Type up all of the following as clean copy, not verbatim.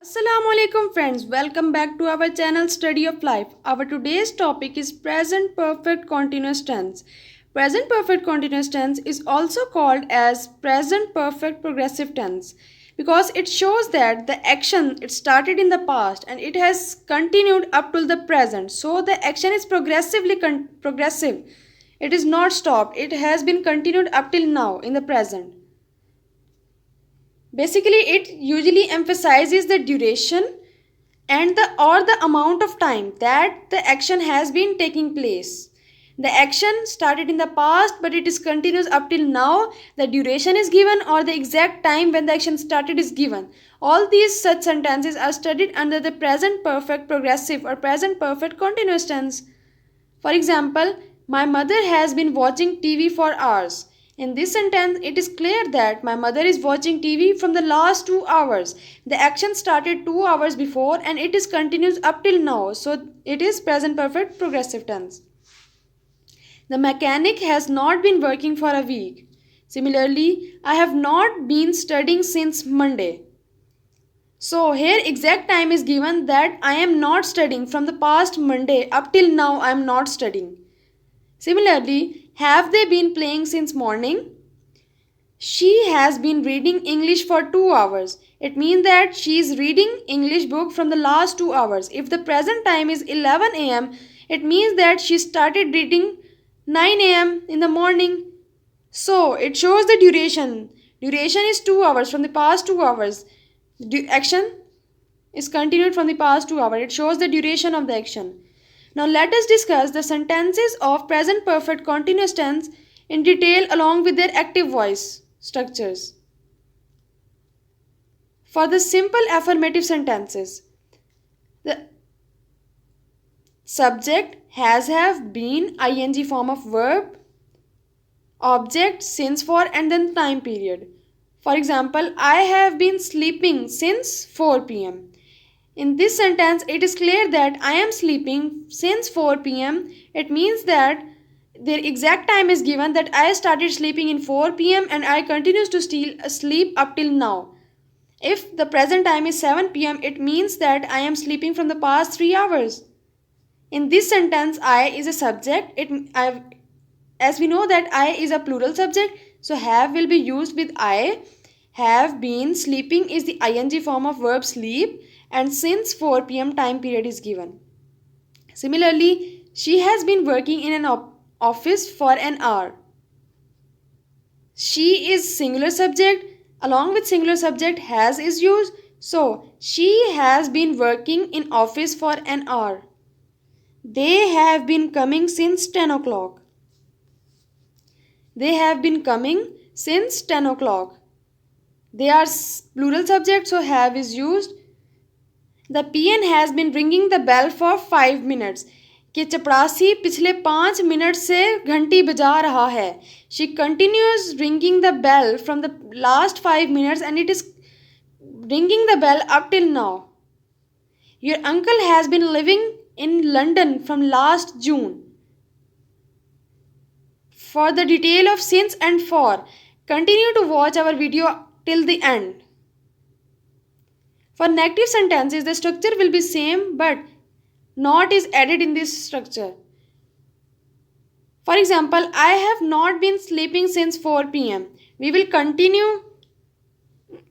Assalamu alaikum friends, welcome back to our channel Study of Life. Our today's topic is present perfect continuous tense. Present perfect continuous tense is also called as present perfect progressive tense because it shows that the action it started in the past and it has continued up till the present. So the action is progressive. It is not stopped. It has been continued up till now in the present. Basically, it usually emphasizes the duration and the amount of time that the action has been taking place. The action started in the past, but it is continuous up till now. The duration is given or the exact time when the action started is given. All these such sentences are studied under the present perfect progressive or present perfect continuous tense. For example, my mother has been watching TV for hours. In this sentence, it is clear that my mother is watching TV from the last 2 hours. The action started 2 hours before and it is continuous up till now. So it is present perfect progressive tense. The mechanic has not been working for a week. Similarly, I have not been studying since Monday. So here exact time is given that I am not studying from the past Monday up till now I am not studying. Similarly, have they been playing since morning? She has been reading English for 2 hours. It means that she is reading English book from the last 2 hours. If the present time is 11 am, it means that she started reading 9 am in the morning. So it shows the duration. Duration is 2 hours from the past 2 hours. Action is continued from the past 2 hours. It shows the duration of the action. Now let us discuss the sentences of present perfect continuous tense in detail along with their active voice structures. For the simple affirmative sentences, the subject has, have, been, ing form of verb, object, since, for, and then time period. For example, I have been sleeping since 4 pm. In this sentence, it is clear that I am sleeping since 4 pm. It means that the exact time is given that I started sleeping in 4 pm and I continues to sleep up till now. If the present time is 7 pm, it means that I am sleeping from the past 3 hours. In this sentence, I is a subject. As we know that I is a plural subject, so have will be used with I. Have been sleeping is the ing form of verb sleep and since 4 pm time period is given. Similarly, she has been working in an office for an hour. She is singular subject. Along with singular subject has is used. So she has been working in office for an hour. They have been coming since 10 o'clock. They have been coming since 10 o'clock. They are plural subject, so have is used. The PN has been ringing the bell for 5 minutes. कि चपरासी पिछले 5 minute से घंटी बजा रहा है. She continues ringing the bell from the last 5 minutes and it is ringing the bell up till now. Your uncle has been living in London from last June. For the detail of since and for, continue to watch our video till the end. For negative sentences, the structure will be same but not is added in this structure. For example, I have not been sleeping since 4 pm. We will continue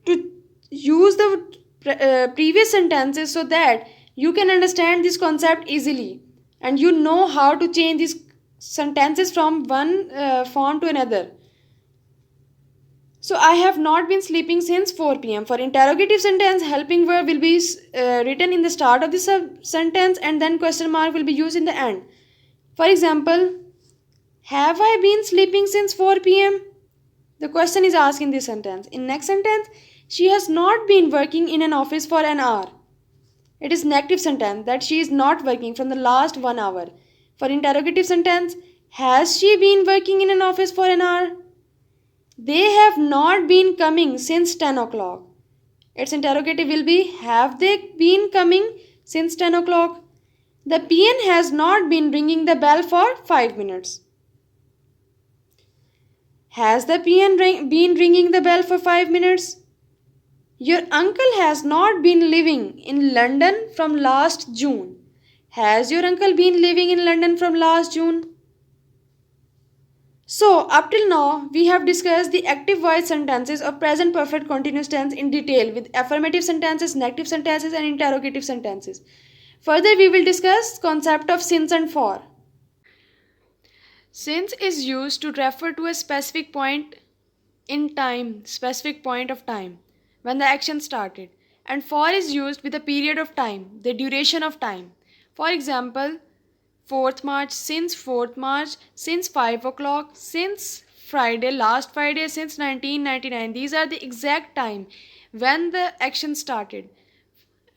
to use the previous sentences so that you can understand this concept easily and you know how to change these sentences from one form to another. So I have not been sleeping since 4 pm. For interrogative sentence, helping verb will be written in the start of the sentence and then question mark will be used in the end. For example, have I been sleeping since 4 pm? The question is asked in this sentence. In next sentence, she has not been working in an office for an hour. It is negative sentence that she is not working from the last 1 hour. For interrogative sentence, has she been working in an office for an hour? They have not been coming since 10 o'clock. Its interrogative will be, have they been coming since 10 o'clock? The PN has not been ringing the bell for 5 minutes. Has the PN been ringing the bell for 5 minutes? Your uncle has not been living in London from last June. Has your uncle been living in London from last June? So, up till now, we have discussed the active voice sentences of present perfect continuous tense in detail with affirmative sentences, negative sentences and interrogative sentences. Further, we will discuss concept of since and for. Since is used to refer to a specific point in time, specific point of time when the action started, and for is used with a period of time, the duration of time. For example, 4th March, since 4th March, since 5 o'clock, since Friday, last Friday, since 1999. These are the exact time when the action started.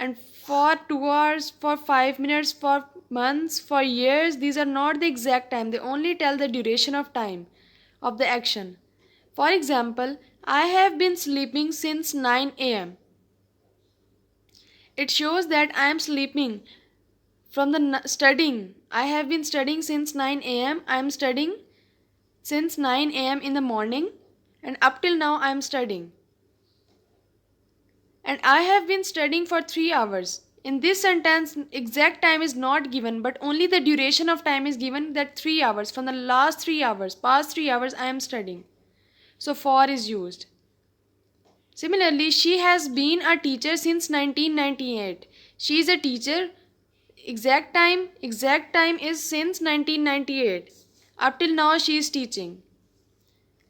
And for 2 hours, for 5 minutes, for months, for years, these are not the exact time. They only tell the duration of time of the action. For example, I have been sleeping since 9 a.m. It shows that I am sleeping from the studying. I have been studying since 9 a.m. I am studying since 9 a.m. in the morning, and up till now I am studying. And I have been studying for 3 hours. In this sentence, exact time is not given, but only the duration of time is given, that 3 hours. From the last 3 hours, past 3 hours, I am studying. So for is used. Similarly, she has been a teacher since 1998. She is a teacher. Exact time is since 1998. Up till now she is teaching.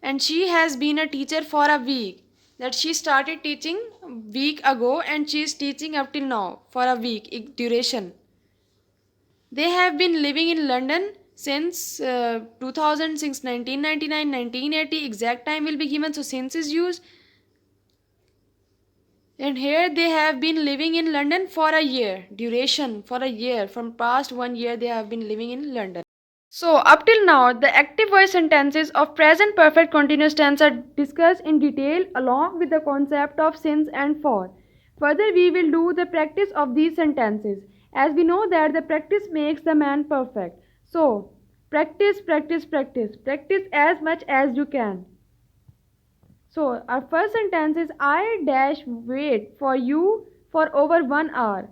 And she has been a teacher for a week. That she started teaching a week ago and she is teaching up till now for a week duration. They have been living in London since 2006, 1999, 1980. Exact time will be given, so since is used. And here they have been living in London for a year. Duration for a year. From past 1 year they have been living in London. So up till now, the active voice sentences of present perfect continuous tense are discussed in detail along with the concept of since and for. Further, we will do the practice of these sentences, as we know that the practice makes the man perfect. So, practice as much as you can. So, our first sentence is I dash wait for you for over 1 hour.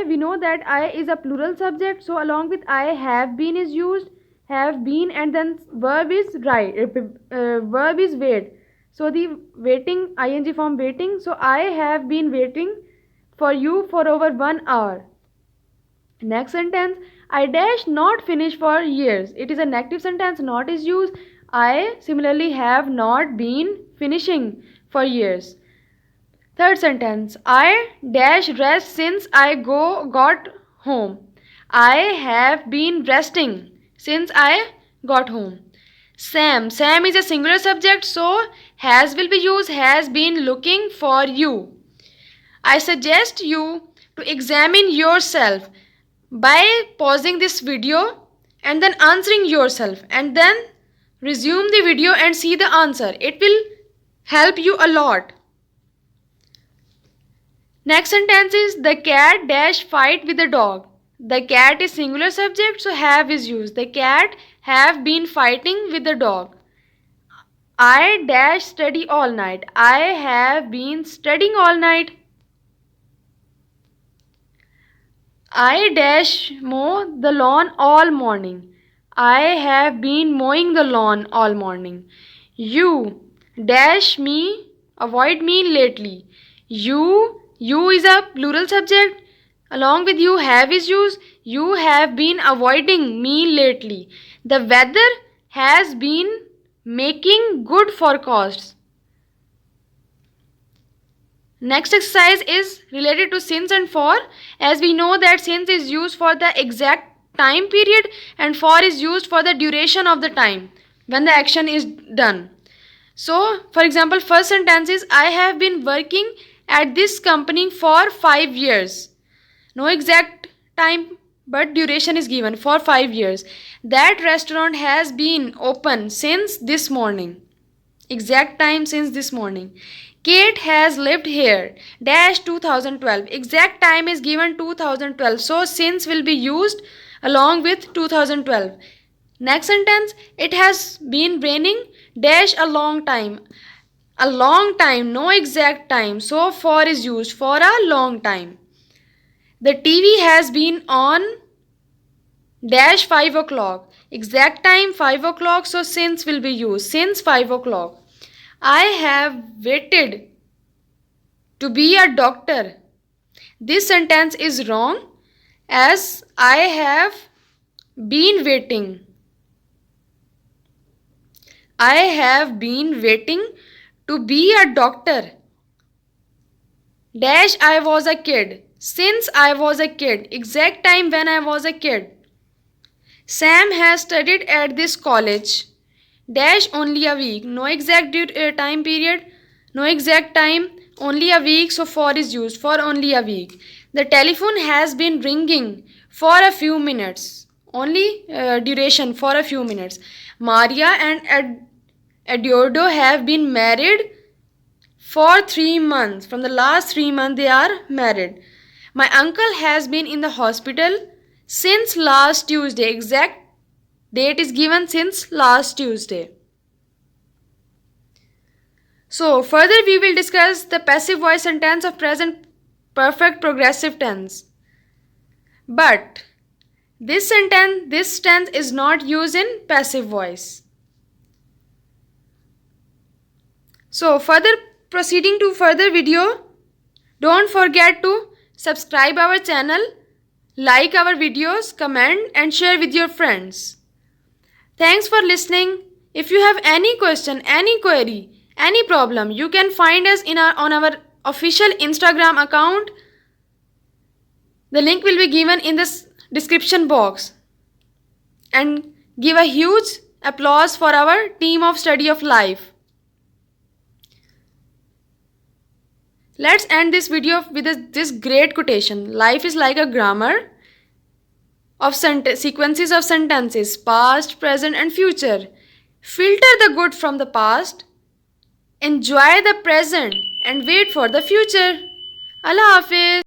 We know that I is a plural subject, so along with I have been is used, have been, and then verb is verb is wait. So the waiting, ing form waiting. So I have been waiting for you for over 1 hour. Next sentence, I dash not finish for years. It is a negative sentence, not is used. I similarly have not been finishing for years. Third sentence, I dash rest since I got home. I have been resting since I got home. Sam is a singular subject, so has will be used, has been looking for you. I suggest you to examine yourself by pausing this video and then answering yourself, and then resume the video and see the answer. It will help you a lot. Next sentence is the cat dash fight with the dog. The cat is singular subject, so have is used. The cat have been fighting with the dog. I dash study all night. I have been studying all night. I dash mow the lawn all morning. I have been mowing the lawn all morning. You dash me, avoid me lately. You is a plural subject. Along with you have is used. You have been avoiding me lately. The weather has been making good forecasts. Next exercise is related to since and for. As we know that since is used for the exact time period and for is used for the duration of the time when the action is done. So, for example, first sentence is I have been working at this company for 5 years. No exact time, but duration is given for 5 years. That restaurant has been open since this morning. Exact time since this morning. Kate has lived here dash 2012. Exact time is given 2012. So since will be used along with 2012. Next sentence, it has been raining dash a long time. A long time, no exact time. So for is used for a long time. The TV has been on dash 5 o'clock. Exact time 5 o'clock, so since will be used. Since 5 o'clock. I have waited to be a doctor. This sentence is wrong as I have been waiting. I have been waiting to be a doctor. Dash I was a kid. Since I was a kid. Exact time when I was a kid. Sam has studied at this college. Dash only a week. No exact time period. No exact time. Only a week. So for is used for only a week. The telephone has been ringing for a few minutes. Only duration for a few minutes. Maria and Eduardo have been married for 3 months. From the last 3 months they are married. My uncle has been in the hospital since last Tuesday. Exact date is given since last Tuesday. So further we will discuss the passive voice sentence of present perfect progressive tense. But this tense is not used in passive voice. So further proceeding to further video, don't forget to subscribe our channel, like our videos, comment and share with your friends. Thanks for listening. If you have any question, any query, any problem, you can find us on our official Instagram account. The link will be given in the description box. And give a huge applause for our team of study of life. Let's end this video with this great quotation. Life is like a grammar of sequences of sentences, past, present and future. Filter the good from the past, enjoy the present and wait for the future. Allah Hafiz.